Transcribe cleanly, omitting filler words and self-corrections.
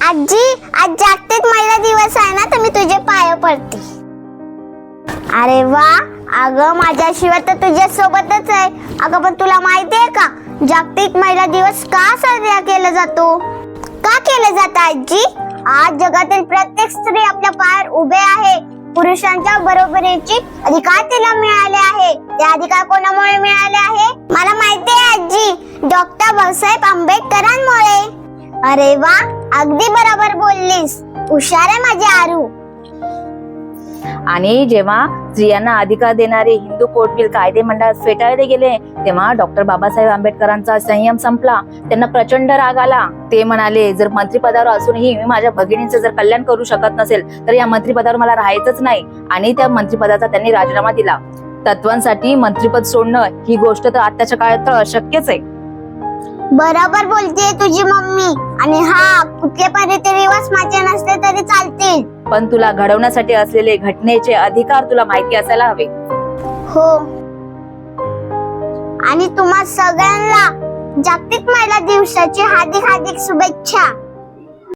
आजी, आज जागतिक महिला दिवस आहे ना, तर मी तुझे पाय पडते. अरे वा, अगं माझ्याशिवाय तर तुझ्या सोबतच आहे. अगं पण तुला माहिती आहे का, जागतिक महिला दिवस का साजरा केला जातो? का केलं जातं आजी? आज जगातील प्रत्येक स्त्री आपल्या पायावर उभे आहे. पुरुषांच्या बरोबरीचे अधिकार तिला मिळाले आहे. ते अधिकार कोणामुळे मिळाले आहे? मला माहिती आहे आजी, डॉक्टर बाबासाहेब आंबेडकरांमुळे. अरे वा, अगदी बरोबर बोललीस. हुशार आहे माझी आरू. आणि जेव्हा स्त्रियांना अधिकार देणारे हिंदू कोर्ट बिल कायदे मंडळात फेटाळले गेले, तेव्हा डॉक्टर बाबासाहेब आंबेडकरांचा संयम संपला. त्यांना प्रचंड राग आला. ते म्हणाले, जर मंत्रिपदावर असूनही मी माझ्या भगिनींचे जर कल्याण करू शकत नसेल तर या मंत्रिपदावर मला राहायचंच नाही. आणि त्या मंत्रिपदाचा त्यांनी राजीनामा दिला. तत्वांसाठी मंत्रिपद सोडणं ही गोष्ट तर आताच्या काळात तर अशक्यच आहे. बरोबर बोलते तुझी मम्मी. आणि हा, कुठले पण रीतिरिवाज माझे नसले तरी चालतील, पण तुला घडवण्यासाठी असलेले घटनेचे अधिकार तुला माहिती असायला हवे. हो. आणि तुम्हा सगळ्यांना जागतिक महिला दिवसाची हार्दिक हार्दिक शुभेच्छा.